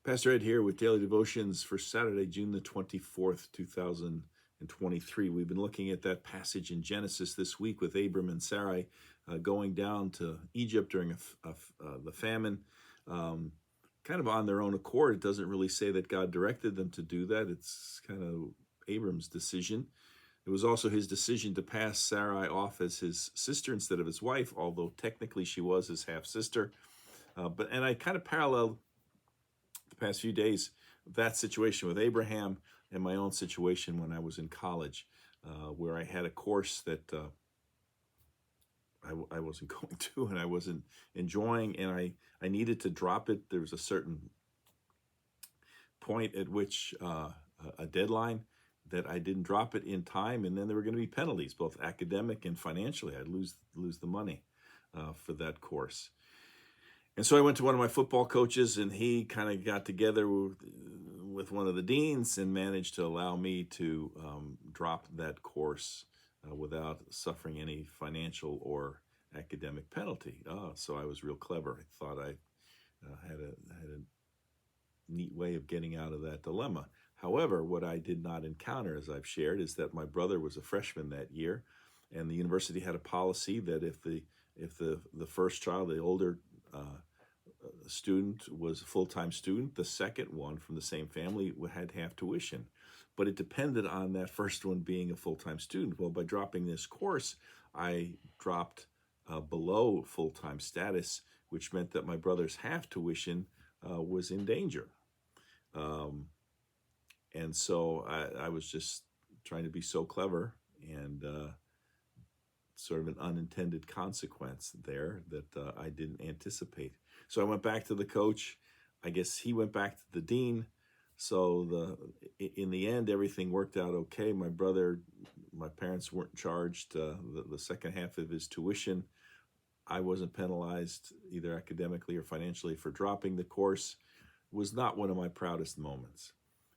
Pastor Ed here with Daily Devotions for Saturday, June the 24th, 2023. We've been looking at that passage in Genesis this week with Abram and Sarai going down to Egypt during the famine, um, kind of on their own accord. It doesn't really say that God directed them to do that. It's kind of Abram's decision. It was also his decision to pass Sarai off as his sister instead of his wife, although technically she was his half-sister. And I kind of paralleled the past few days that situation with Abraham and my own situation when I was in college, where I had a course that I wasn't going to and I wasn't enjoying, and I needed to drop it. There was a certain point at which a deadline that I didn't drop it in time, and then there were going to be penalties, both academic and financially. I'd lose the money for that course. And so I went to one of my football coaches, and he kind of got together with one of the deans and managed to allow me to drop that course without suffering any financial or academic penalty. So I was real clever. I thought I had a neat way of getting out of that dilemma. However, what I did not encounter, as I've shared, is that my brother was a freshman that year, and the university had a policy that if the first child, the older student, was a full-time student, the second one from the same family had half tuition. But it depended on that first one being a full-time student. Well, by dropping this course, I dropped below full-time status, which meant that my brother's half tuition was in danger. And so I was just trying to be so clever, and sort of an unintended consequence there that I didn't anticipate. So I went back to the coach. I guess he went back to the dean. So in the end, everything worked out okay. My parents weren't charged the second half of his tuition. I wasn't penalized either academically or financially for dropping the course. It was not one of my proudest moments.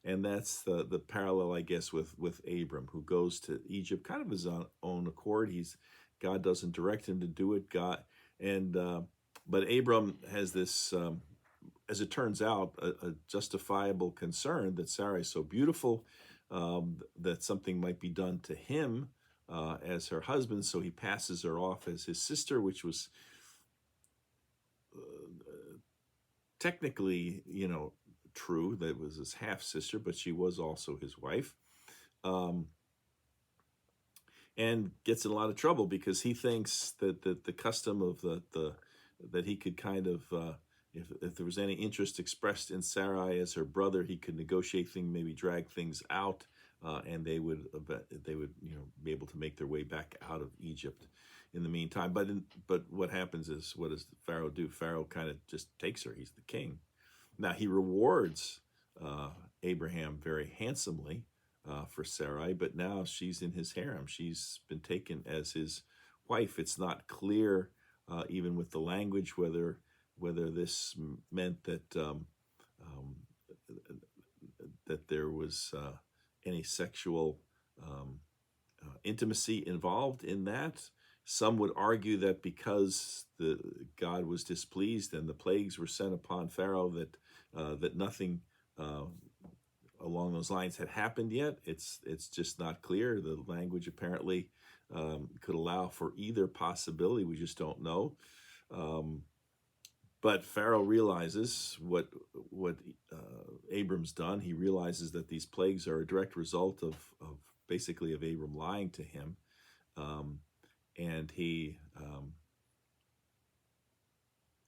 And that's the parallel, I guess, with Abram, who goes to Egypt kind of his own accord. God doesn't direct him to do it. But Abram has this, as it turns out, a justifiable concern that Sarai is so beautiful that something might be done to him as her husband. So he passes her off as his sister, which was technically, true. That was his half sister, but she was also his wife. And gets in a lot of trouble because he thinks that the custom of that he could kind of, if there was any interest expressed in Sarai as her brother, he could negotiate things, maybe drag things out, and they would be able to make their way back out of Egypt in the meantime. But what happens is, what does Pharaoh do? Pharaoh kind of just takes her. He's the king. Now he rewards Abraham very handsomely for Sarai, but now she's in his harem. She's been taken as his wife. It's not clear, even with the language, whether this meant that that there was any sexual intimacy involved in that. Some would argue that because God was displeased and the plagues were sent upon Pharaoh, that nothing along those lines had happened yet. It's just not clear. The language apparently could allow for either possibility. We just don't know. But Pharaoh realizes what Abram's done. He realizes that these plagues are a direct result of basically of Abram lying to him, and he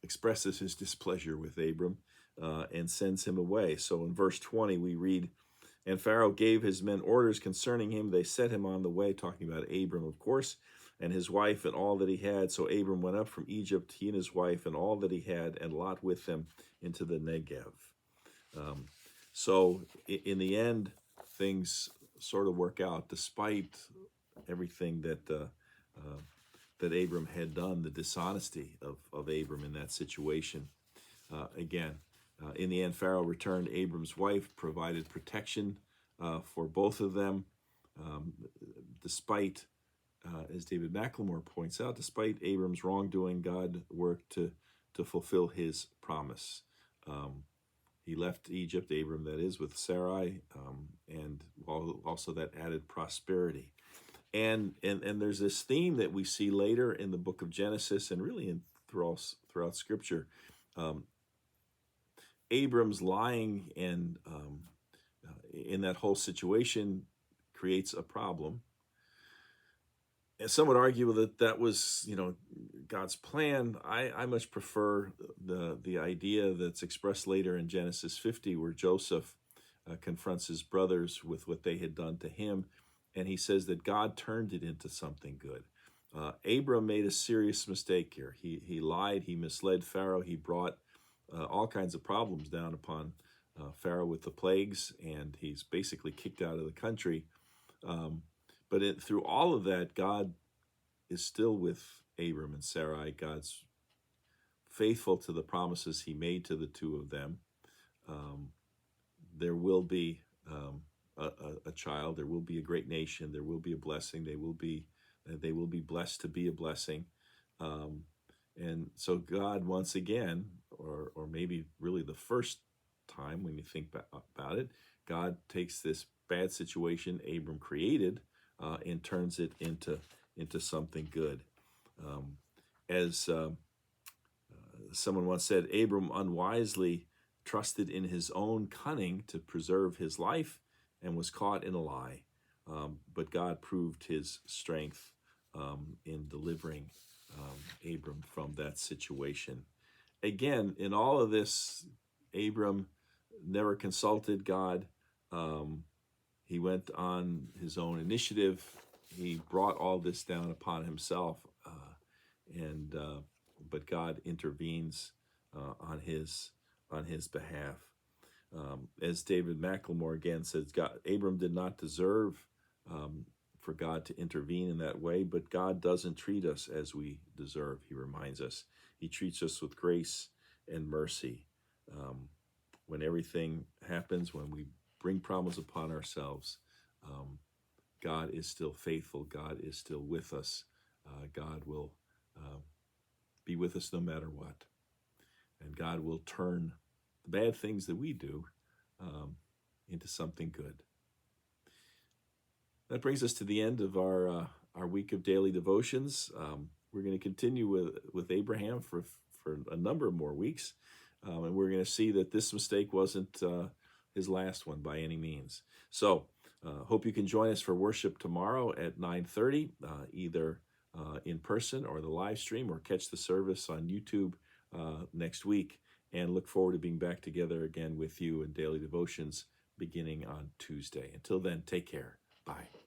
expresses his displeasure with Abram and sends him away. So in verse 20 we read, "And Pharaoh gave his men orders concerning him. They set him on the way," talking about Abram, of course, "and his wife and all that he had. So Abram went up from Egypt, he and his wife and all that he had, and Lot with him, into the Negev." So in the end, things sort of work out despite everything that Abram had done, the dishonesty of Abram in that situation. In the end, Pharaoh returned Abram's wife, provided protection for both of them, despite, as David McLemore points out, despite Abram's wrongdoing, God worked to fulfill his promise. He left Egypt, Abram that is, with Sarai, and also that added prosperity. And there's this theme that we see later in the book of Genesis and really throughout Scripture. Abram's lying and in that whole situation creates a problem. And some would argue that was, God's plan. I much prefer the idea that's expressed later in Genesis 50, where Joseph confronts his brothers with what they had done to him, and he says that God turned it into something good. Abram made a serious mistake here. He lied. He misled Pharaoh. He brought all kinds of problems down upon Pharaoh with the plagues, and he's basically kicked out of the country. But through all of that, God is still with Abram and Sarai. God's faithful to the promises he made to the two of them. There will be a child. There will be a great nation. There will be a blessing. They will be blessed to be a blessing. And so God, once again, or maybe really the first time when you think about it, God takes this bad situation Abram created and turns it into something good. As someone once said, Abram unwisely trusted in his own cunning to preserve his life and was caught in a lie. But God proved his strength in delivering Abram from that situation. Again, in all of this, Abram never consulted God. He went on his own initiative. He brought all this down upon himself, but God intervenes on his behalf. As David McLemore again says, Abram did not deserve for God to intervene in that way, but God doesn't treat us as we deserve, he reminds us. He treats us with grace and mercy. When everything happens, when we bring problems upon ourselves, God is still faithful. God is still with us. God will be with us no matter what. And God will turn the bad things that we do into something good. That brings us to the end of our week of daily devotions. We're going to continue with Abraham for a number of more weeks. And we're going to see that this mistake wasn't his last one by any means. So hope you can join us for worship tomorrow at 9:30, either in person or the live stream, or catch the service on YouTube next week. And look forward to being back together again with you in daily devotions beginning on Tuesday. Until then, take care. Bye.